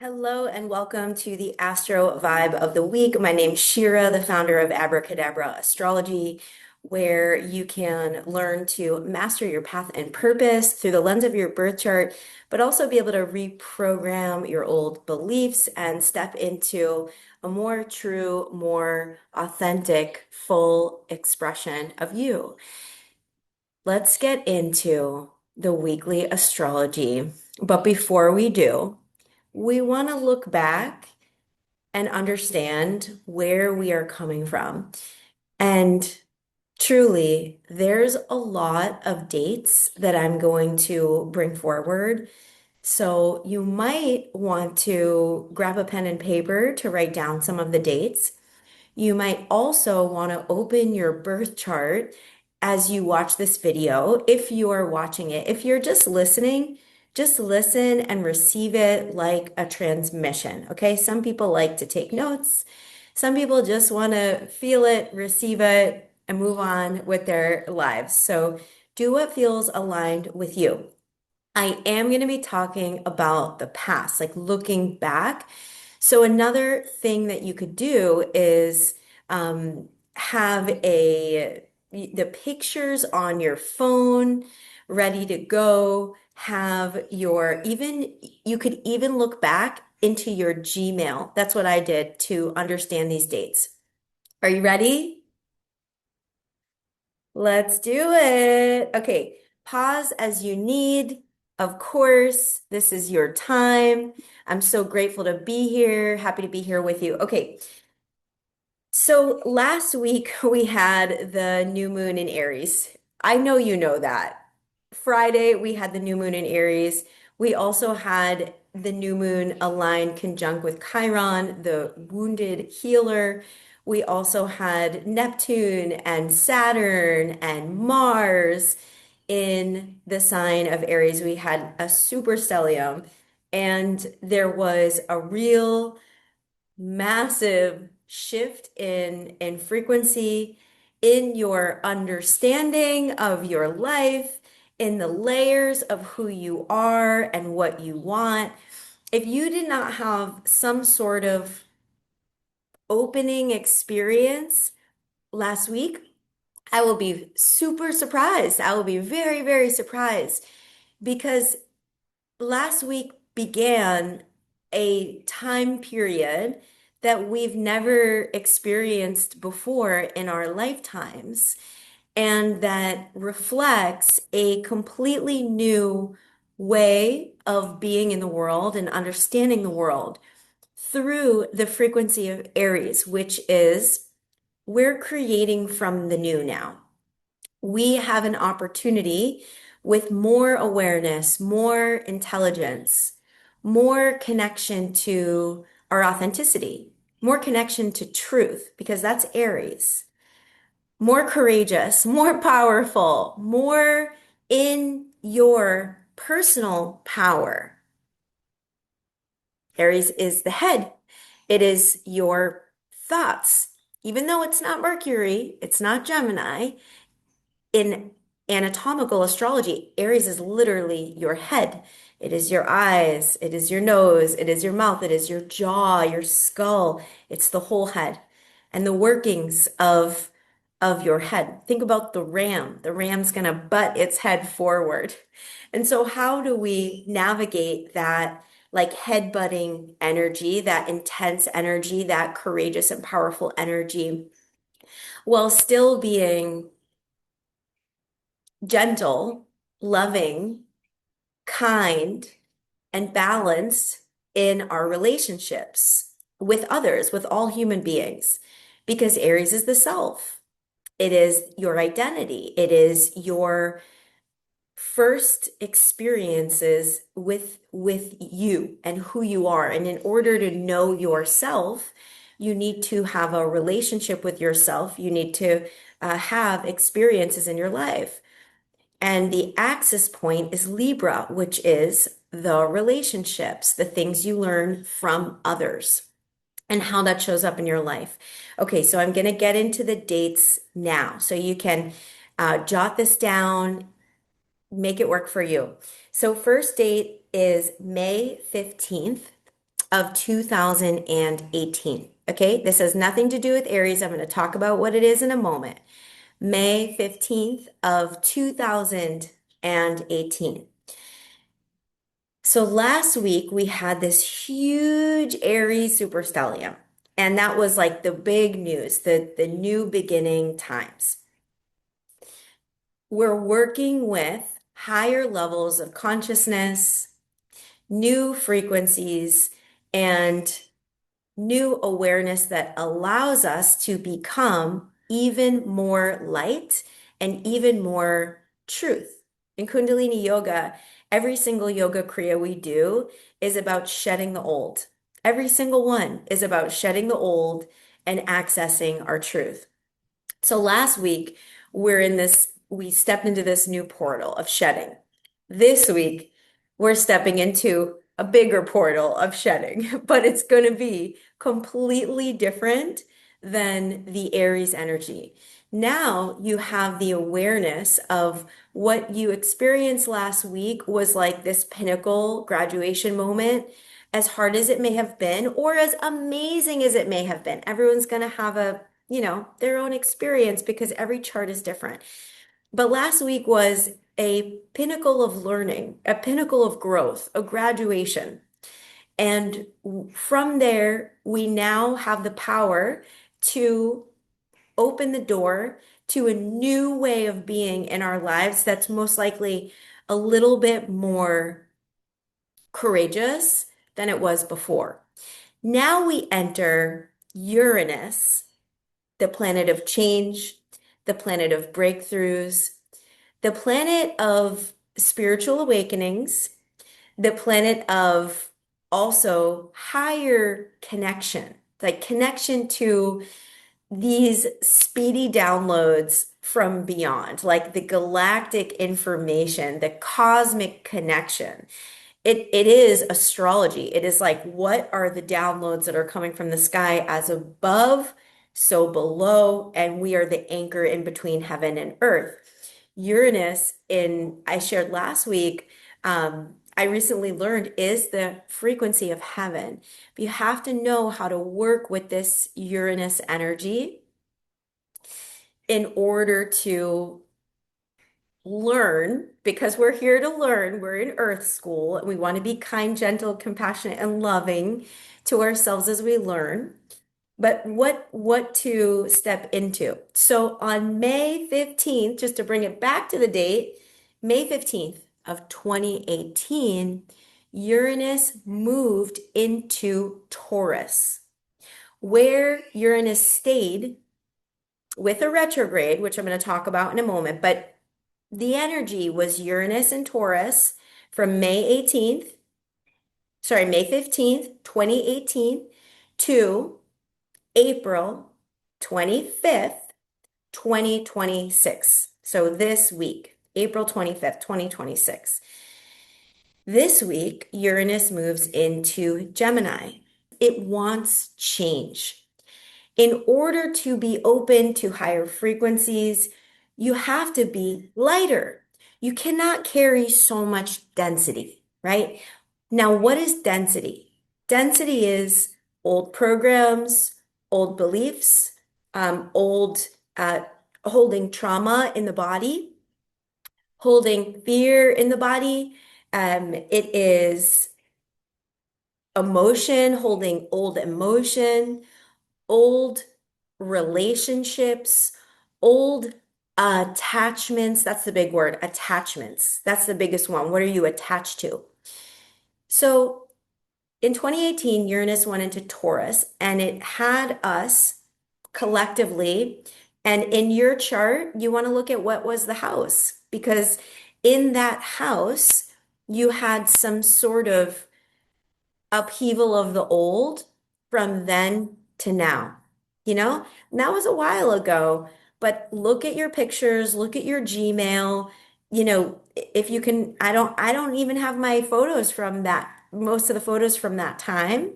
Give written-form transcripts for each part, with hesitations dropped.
Hello and welcome to the Astro Vibe of the Week. My name's Shira, the founder of Abracadabra Astrology, where you can learn to master your path and purpose through the lens of your birth chart, but also be able to reprogram your old beliefs and step into a more true, more authentic, full expression of you. Let's get into the weekly astrology. But before we do, we want to look back and understand where we are coming from. And truly, there's a lot of dates that I'm going to bring forward. So you might want to grab a pen and paper to write down some of the dates. You might also want to open your birth chart as you watch this video, if you are watching it. If you're just listen and receive it like a transmission, okay? Some people like to take notes. Some people just want to feel it, receive it, and move on with their lives. So do what feels aligned with you. I am going to be talking about the past, like looking back. So another thing that you could do is have the pictures on your phone ready to go. Have your even You could even look back into your Gmail. That's what I did to understand these dates. Are you ready? Let's do it. Okay, pause as you need. Of course, this is your time. I'm so grateful to be here. Happy to be here with you. Okay, so last week we had the new moon in Aries. I know you know that. Friday we had the new moon in Aries. We also had the new moon aligned conjunct with Chiron, the wounded healer. We also had Neptune and Saturn and Mars in the sign of Aries. We had a super stellium, and there was a real massive shift in frequency, in your understanding of your life, in the layers of who you are and what you want. If you did not have some sort of opening experience last week, I will be super surprised. I will be very, very surprised because last week began a time period that we've never experienced before in our lifetimes, and that reflects a completely new way of being in the world and understanding the world through the frequency of Aries, which is we're creating from the new now. We have an opportunity with more awareness, more intelligence, more connection to our authenticity, more connection to truth, because that's Aries, more courageous, more powerful, more in your personal power. Aries is the head. It is your thoughts. Even though it's not Mercury, it's not Gemini, in anatomical astrology, Aries is literally your head. It is your eyes, it is your nose, it is your mouth, it is your jaw, your skull. It's the whole head and the workings of your head. Think about the ram. The ram's going to butt its head forward. And so how do we navigate that like head butting energy, that intense energy, that courageous and powerful energy while still being gentle, loving, kind, and balanced in our relationships with others, with all human beings? Because Aries is the self. It is your identity. It is your first experiences with you and who you are. And in order to know yourself, you need to have a relationship with yourself. You need to have experiences in your life. And the axis point is Libra, which is the relationships, the things you learn from others, and how that shows up in your life. Okay, so I'm going to get into the dates now. So you can jot this down, make it work for you. So, first date is May 15th. of 2018. Okay, this has nothing to do with Aries. I'm going to talk about what it is in a moment. May 15th of 2018. So last week we had this huge Aries superstellium, and that was like the big news, the new beginning times. We're working with higher levels of consciousness, new frequencies, and new awareness that allows us to become even more light and even more truth. In Kundalini Yoga, every single yoga kriya we do is about shedding the old. Every single one is about shedding the old and accessing our truth. So last week, we stepped into this new portal of shedding. This week, we're stepping into a bigger portal of shedding, but it's going to be completely different than the Aries energy. Now you have the awareness of what you experienced last week was like this pinnacle graduation moment, as hard as it may have been, or as amazing as it may have been. Everyone's going to have their own experience because every chart is different. But last week was a pinnacle of learning, a pinnacle of growth, a graduation. And from there, we now have the power to open the door to a new way of being in our lives that's most likely a little bit more courageous than it was before. Now we enter Uranus, the planet of change, the planet of breakthroughs, the planet of spiritual awakenings, the planet of also higher connection, like connection to these speedy downloads from beyond, like the galactic information, the cosmic connection. It is astrology. It is like, what are the downloads that are coming from the sky as above, so below, and we are the anchor in between heaven and earth. Uranus, I shared last week, I recently learned is the frequency of heaven. But you have to know how to work with this Uranus energy in order to learn, because we're here to learn. We're in Earth School and we want to be kind, gentle, compassionate, and loving to ourselves as we learn. But what to step into. So on May 15th, just to bring it back to the date, May 15th of 2018, Uranus moved into Taurus, where Uranus stayed with a retrograde, which I'm going to talk about in a moment, but the energy was Uranus and Taurus from May 15th, 2018 to April 25th, 2026. So this week, April 25th, 2026. This week, Uranus moves into Gemini. It wants change. In order to be open to higher frequencies, you have to be lighter. You cannot carry so much density, right? Now, what is density? Density is old programs, old beliefs, old holding trauma in the body, holding fear in the body. It is emotion, holding old emotion, old relationships, old attachments. That's the big word, attachments. That's the biggest one. What are you attached to? So in 2018, Uranus went into Taurus and it had us collectively. And in your chart, you want to look at what was the house, because in that house, you had some sort of upheaval of the old from then to now. And that was a while ago, but look at your pictures, look at your Gmail, if you can. I don't even have my photos from that, most of the photos from that time.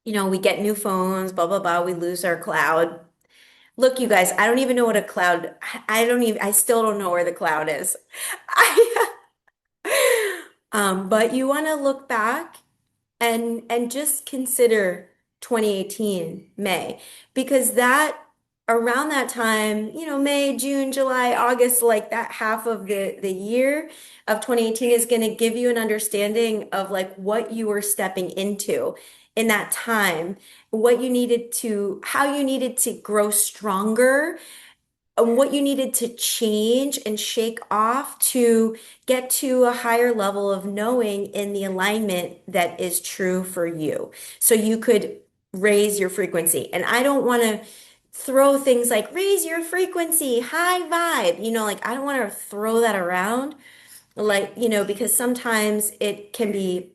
We get new phones, blah, blah, blah. We lose our cloud. Look, you guys, I don't even know what a cloud, I still don't know where the cloud is. But you want to look back and just consider 2018 May, because that around that time, May, June, July, August, like that half of the year of 2018 is going to give you an understanding of like what you were stepping into in that time, what you needed to, how you needed to grow stronger, and what you needed to change and shake off to get to a higher level of knowing in the alignment that is true for you. So you could raise your frequency. And I don't want to throw things like raise your frequency, high vibe, like I don't want to throw that around, like, because sometimes it can be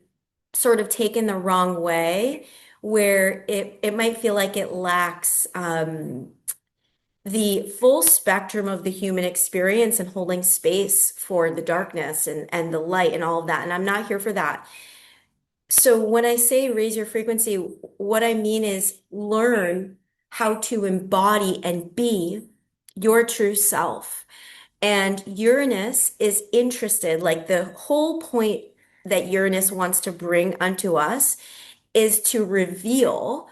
sort of taken the wrong way where it might feel like it lacks the full spectrum of the human experience and holding space for the darkness and the light and all of that. And I'm not here for that. So when I say raise your frequency, what I mean is learn how to embody and be your true self. And Uranus is interested, like the whole point that Uranus wants to bring unto us is to reveal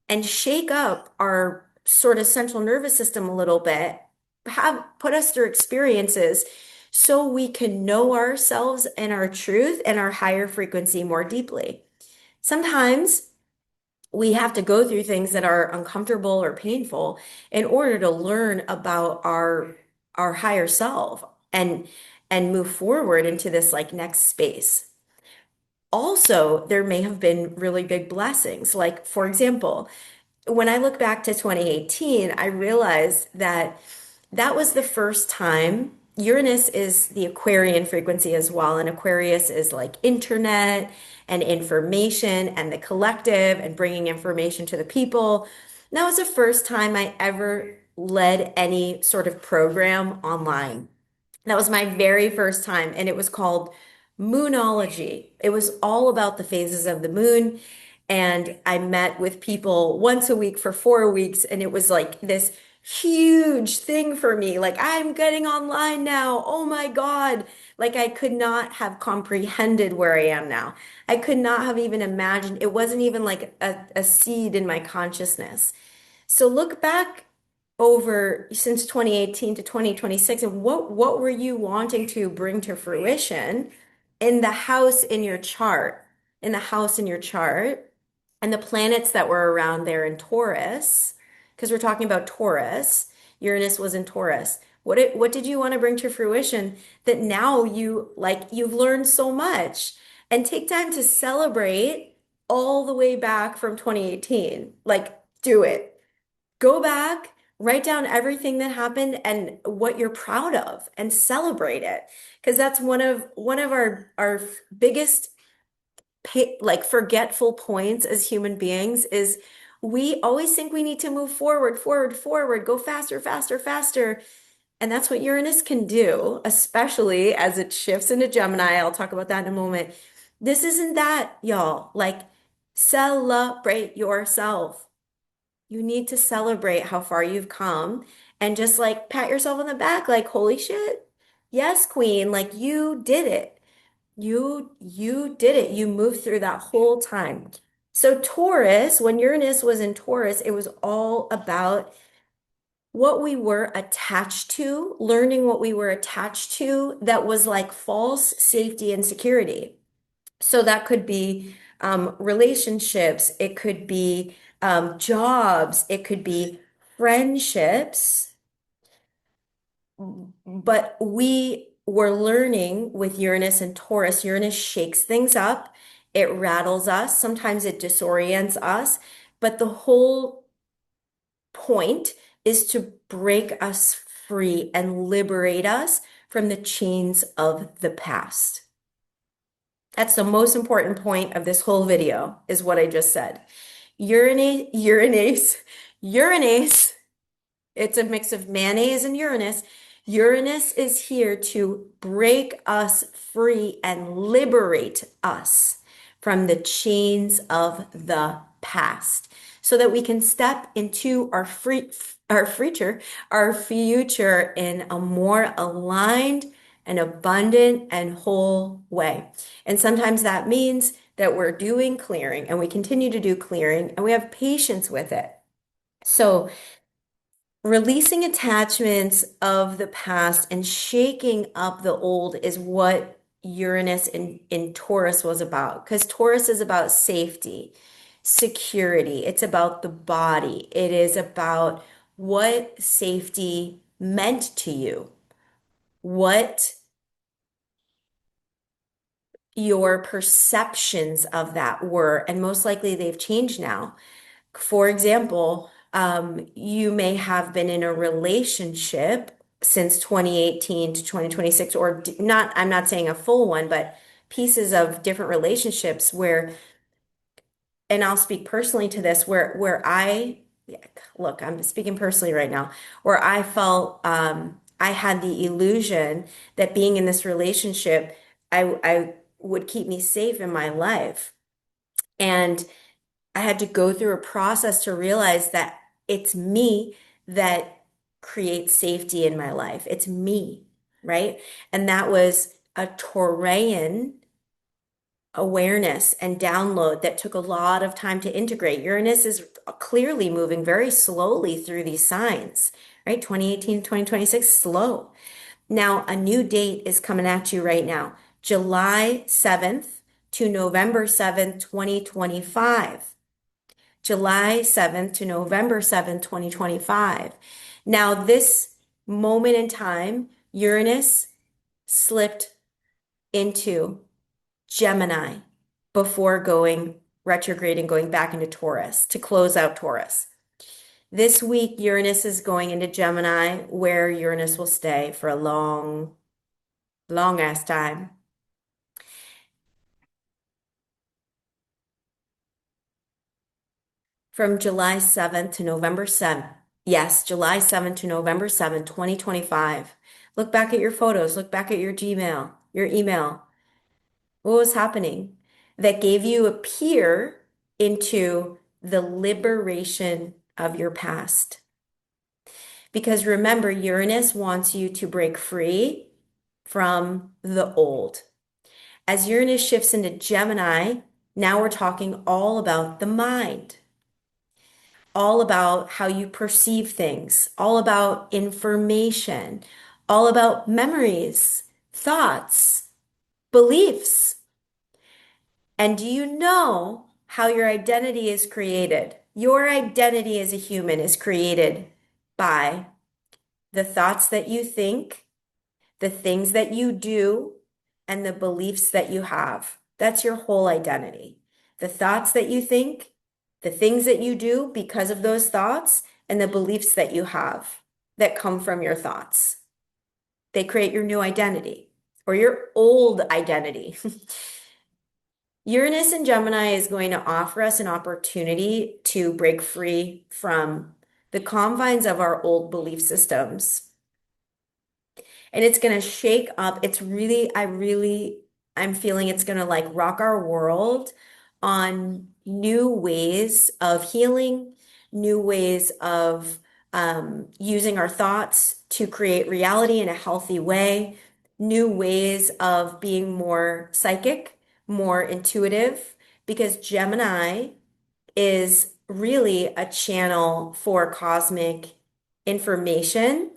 and shake up our sort of central nervous system a little bit, have put us through experiences so we can know ourselves and our truth and our higher frequency more deeply. Sometimes we have to go through things that are uncomfortable or painful in order to learn about our higher self and move forward into this like next space. Also, there may have been really big blessings. Like, for example, when I look back to 2018, I realized that that was the first time. Uranus is the Aquarian frequency as well, and Aquarius is like internet and information and the collective and bringing information to the people. And that was the first time I ever led any sort of program online. That was my very first time, and it was called Moonology. It was all about the phases of the moon. And I met with people once a week for 4 weeks, and it was like this huge thing for me. Like, I'm getting online now. Oh my God. Like, I could not have comprehended where I am now. I could not have even imagined. It wasn't even like a seed in my consciousness. So look back over since 2018 to 2026, and what were you wanting to bring to fruition in the house in your chart, in the house in your chart, and the planets that were around there in Taurus, because we're talking about Taurus. Uranus was in Taurus. What did you want to bring to fruition that now you've learned so much, and take time to celebrate all the way back from 2018. Like, do it. Go back, write down everything that happened and what you're proud of and celebrate it. Because that's one of our biggest like forgetful points as human beings is we always think we need to move forward, forward, forward, go faster, faster, faster. And that's what Uranus can do, especially as it shifts into Gemini. I'll talk about that in a moment. This isn't that, y'all. Like, celebrate yourself. You need to celebrate how far you've come and just like pat yourself on the back, like, holy shit. Yes, queen, like you did it. You did it. You moved through that whole time. So Taurus, when Uranus was in Taurus, it was all about what we were attached to, learning what we were attached to that was like false safety and security. So that could be relationships, it could be jobs, it could be friendships. But we were learning with Uranus and Taurus. Uranus shakes things up, it rattles us, sometimes it disorients us. But the whole point is to break us free and liberate us from the chains of the past. That's the most important point of this whole video, is what I just said. Uranus, it's a mix of mayonnaise and Uranus. Uranus is here to break us free and liberate us from the chains of the past so that we can step into our future in a more aligned and abundant and whole way. And sometimes that means that we're doing clearing and we continue to do clearing and we have patience with it. So, releasing attachments of the past and shaking up the old is what Uranus in Taurus was about. Because Taurus is about safety, security. It's about the body. It is about what safety meant to you, what your perceptions of that were. And most likely they've changed now. For example, you may have been in a relationship since 2018 to 2026, or not, I'm not saying a full one, but pieces of different relationships where, and I'll speak personally to this, where yeah, look, I'm speaking personally right now, where I felt I had the illusion that being in this relationship, I would keep me safe in my life. And I had to go through a process to realize that it's me that creates safety in my life. It's me, right? And that was a Taurian awareness and download that took a lot of time to integrate. Uranus is clearly moving very slowly through these signs, right? 2018, 2026, slow. Now, a new date is coming at you right now, July 7th to November 7th, 2025. July 7th to November 7th, 2025. Now, this moment in time, Uranus slipped into Gemini before going retrograde and going back into Taurus to close out Taurus. This week, Uranus is going into Gemini, where Uranus will stay for a long, long ass time. From July 7th to November 7th. Yes, July 7th to November 7th, 2025. Look back at your photos, look back at your Gmail, your email. What was happening that gave you a peer into the liberation of your past? Because remember, Uranus wants you to break free from the old. As Uranus shifts into Gemini, now we're talking all about the mind, all about how you perceive things, all about information, all about memories, thoughts, beliefs. And do you know how your identity is created? Your identity as a human is created by the thoughts that you think, the things that you do, and the beliefs that you have. That's your whole identity. The thoughts that you think, the things that you do because of those thoughts, and the beliefs that you have that come from your thoughts. They create your new identity or your old identity. Uranus and Gemini is going to offer us an opportunity to break free from the confines of our old belief systems. And it's going to shake up. It's really, I'm feeling it's going to like rock our world on new ways of healing, new ways of using our thoughts to create reality in a healthy way, new ways of being more psychic, more intuitive, because Gemini is really a channel for cosmic information.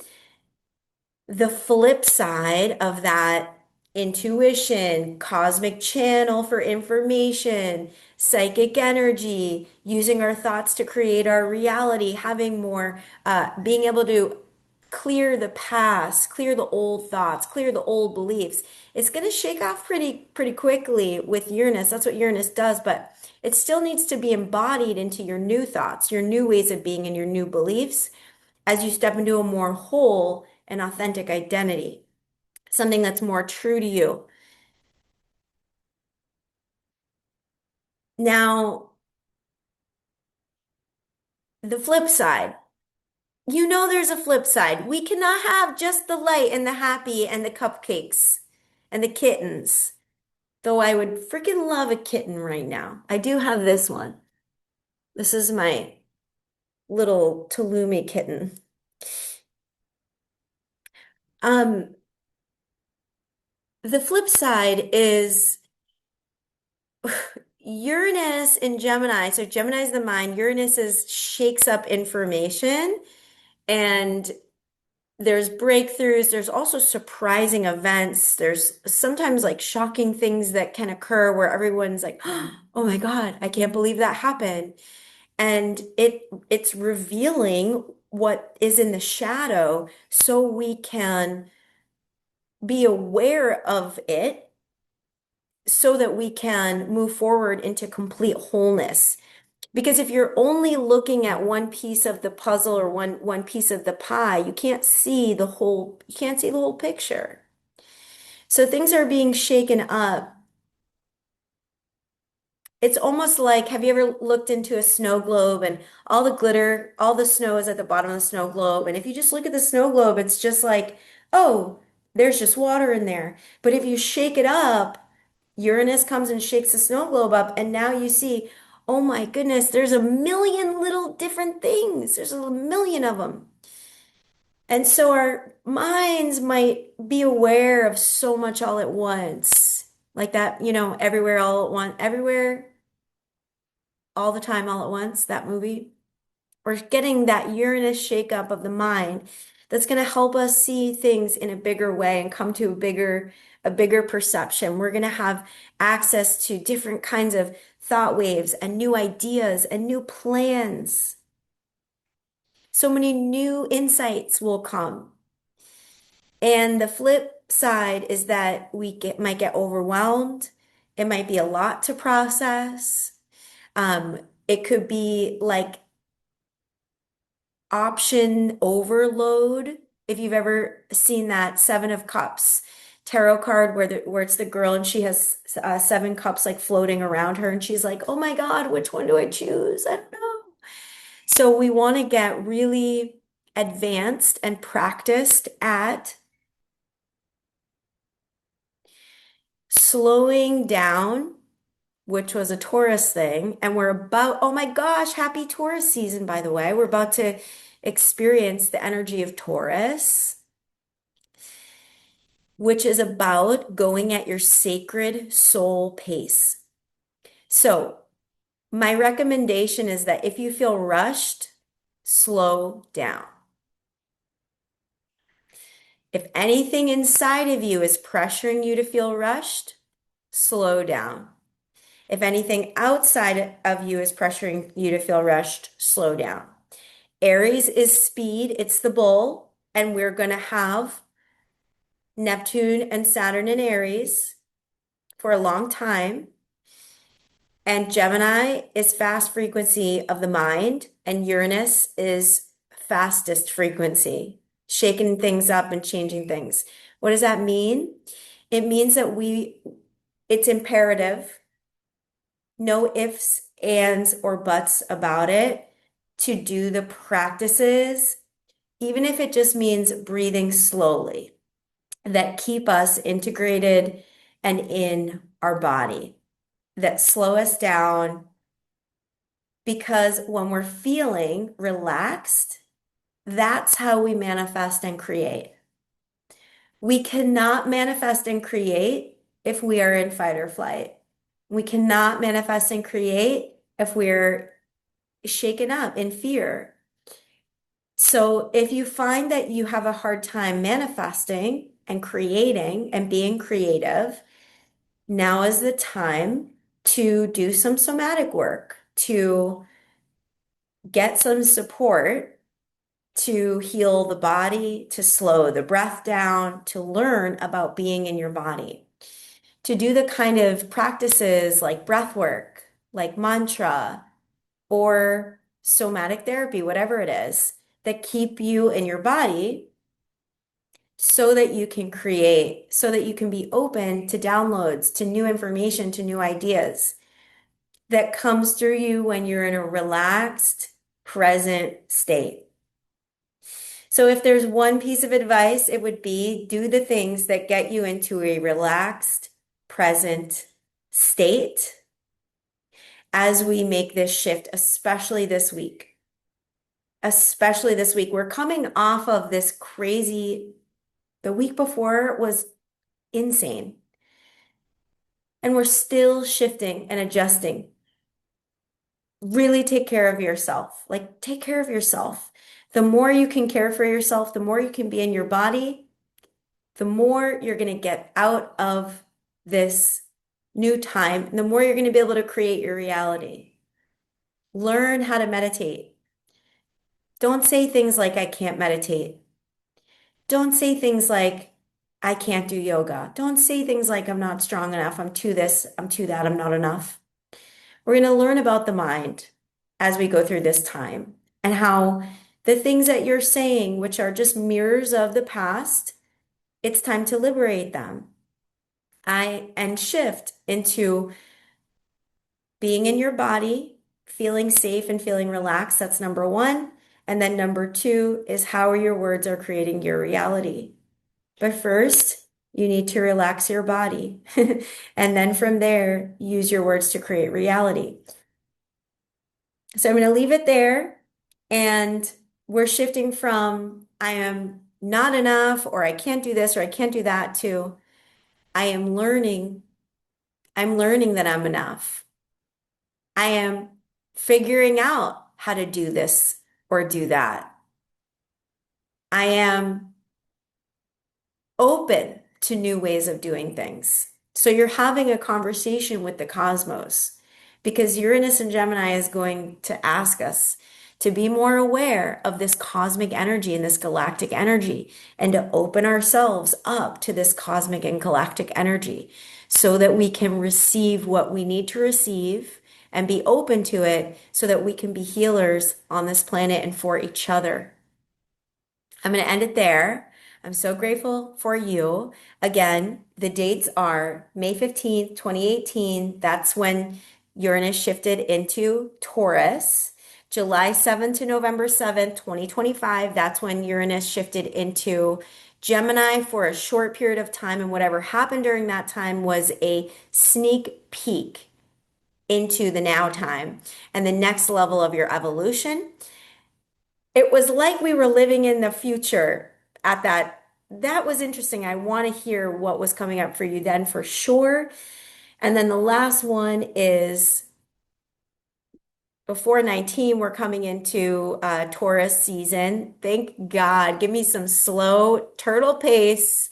The flip side of that, intuition, cosmic channel for information, psychic energy, using our thoughts to create our reality, having more, being able to clear the past, clear the old thoughts, clear the old beliefs. It's going to shake off pretty quickly with Uranus. That's what Uranus does, but it still needs to be embodied into your new thoughts, your new ways of being, and your new beliefs as you step into a more whole and authentic identity, something that's more true to you. Now, the flip side, you know there's a flip side. We cannot have just the light and the happy and the cupcakes and the kittens. Though I would freaking love a kitten right now. I do have this one. This is my little Tulumi kitten. Um, the flip side is Uranus in Gemini. So Gemini is the mind. Uranus is shakes up information, and there's breakthroughs. There's also surprising events. There's sometimes like shocking things that can occur where everyone's like, "Oh my God, I can't believe that happened." And it's revealing what is in the shadow so we can be aware of it so that we can move forward into complete wholeness. Because if you're only looking at one piece of the puzzle or one piece of the pie, you can't see the whole picture. So things are being shaken up. It's almost like, have you ever looked into a snow globe and all the glitter, all the snow is at the bottom of the snow globe. And if you just look at the snow globe, it's just like, oh, there's just water in there. But if you shake it up, Uranus comes and shakes the snow globe up, and now you see, oh my goodness, there's a million little different things. There's a million of them. And so our minds might be aware of so much all at once. Like that, everywhere all at once, everywhere all the time all at once, that movie. We're getting that Uranus shakeup of the mind that's going to help us see things in a bigger way and come to a bigger perception. We're going to have access to different kinds of thought waves and new ideas and new plans. So many new insights will come. And the flip side is that might get overwhelmed. It might be a lot to process. It could be like option overload. If you've ever seen that Seven of Cups tarot card where it's the girl and she has seven cups like floating around her and she's like, "Oh my God, which one do I choose? I don't know." So we want to get really advanced and practiced at slowing down, which was a Taurus thing. And oh my gosh, happy Taurus season, by the way. We're about to experience the energy of Taurus, which is about going at your sacred soul pace. So, my recommendation is that if you feel rushed, slow down. If anything inside of you is pressuring you to feel rushed, slow down. If anything outside of you is pressuring you to feel rushed, slow down. Aries is speed, it's the bull, and we're going to have Neptune and Saturn in Aries for a long time. And Gemini is fast frequency of the mind, and Uranus is fastest frequency, shaking things up and changing things. What does that mean? It means that it's imperative, no ifs, ands, or buts about it, to do the practices, even if it just means breathing slowly, that keep us integrated and in our body, that slow us down. Because when we're feeling relaxed, that's how we manifest and create. We cannot manifest and create if we are in fight or flight. We cannot manifest and create if we're shaken up in fear. So if you find that you have a hard time manifesting and creating and being creative, now is the time to do some somatic work, to get some support to heal the body, to slow the breath down, to learn about being in your body, to do the kind of practices like breath work, like mantra, or somatic therapy, whatever it is, that keep you in your body so that you can create, so that you can be open to downloads, to new information, to new ideas that comes through you when you're in a relaxed, present state. So if there's one piece of advice, it would be do the things that get you into a relaxed, present state as we make this shift, especially this week. Especially this week. We're coming off of this crazy, the week before was insane. and we're still shifting and adjusting. Really take care of yourself. Like, take care of yourself. The more you can care for yourself, the more you can be in your body, the more you're going to get out of this new time, and the more you're going to be able to create your reality. Learn how to meditate. Don't say things like, I can't meditate. Don't say things like, I can't do yoga. Don't say things like, I'm not strong enough. I'm too this, I'm too that, I'm not enough. We're going to learn about the mind as we go through this time and how the things that you're saying, which are just mirrors of the past, it's time to liberate them. And shift into being in your body, feeling safe and feeling relaxed. That's number one. And then number two is how your words are creating your reality. But first, you need to relax your body. And then from there, use your words to create reality. So I'm going to leave it there. And we're shifting from I am not enough, or I can't do this, or I can't do that, to I am learning. I'm learning that I'm enough. I am figuring out how to do this or do that. I am open to new ways of doing things. So you're having a conversation with the cosmos because Uranus and Gemini is going to ask us to be more aware of this cosmic energy and this galactic energy and to open ourselves up to this cosmic and galactic energy so that we can receive what we need to receive and be open to it so that we can be healers on this planet and for each other. I'm going to end it there. I'm so grateful for you. Again, the dates are May 15th, 2018. That's when Uranus shifted into Taurus. July 7th to November 7th, 2025. That's when Uranus shifted into Gemini for a short period of time. And whatever happened during that time was a sneak peek into the now time and the next level of your evolution. It was like we were living in the future at that. That was interesting. I want to hear what was coming up for you then for sure. And then the last one is before 19, we're coming into Taurus season. Thank God. Give me some slow turtle pace.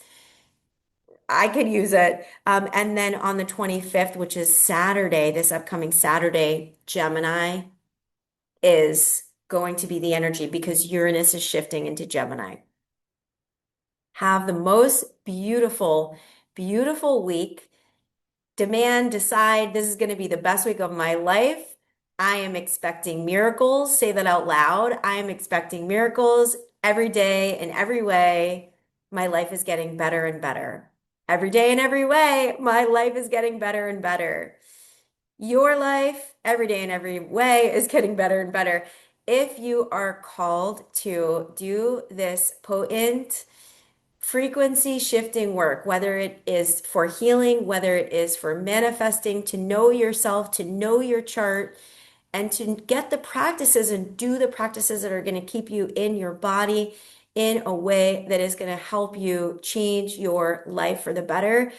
I could use it. And then on the 25th, which is Saturday, this upcoming Saturday, Gemini is going to be the energy because Uranus is shifting into Gemini. Have the most beautiful, beautiful week. Demand, decide this is going to be the best week of my life. I am expecting miracles. Say that out loud. I am expecting miracles every day in every way. My life is getting better and better. Every day in every way, my life is getting better and better. Your life, every day in every way, is getting better and better. If you are called to do this potent frequency shifting work, whether it is for healing, whether it is for manifesting, to know yourself, to know your chart, and to get the practices and do the practices that are going to keep you in your body in a way that is going to help you change your life for the better.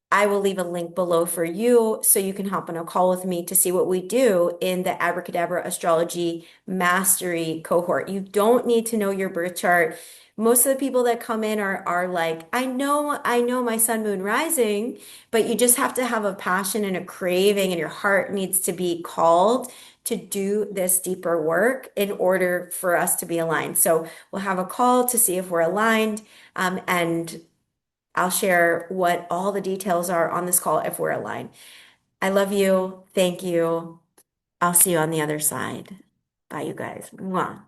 I will leave a link below for you so you can hop on a call with me to see what we do in the Abracadabra Astrology Mastery cohort. You don't need to know your birth chart. Most of the people that come in are like, I know my sun, moon, rising, but you just have to have a passion and a craving, and your heart needs to be called to do this deeper work in order for us to be aligned. So we'll have a call to see if we're aligned, and I'll share what all the details are on this call if we're aligned. I love you. Thank you. I'll see you on the other side. Bye, you guys. Mwah.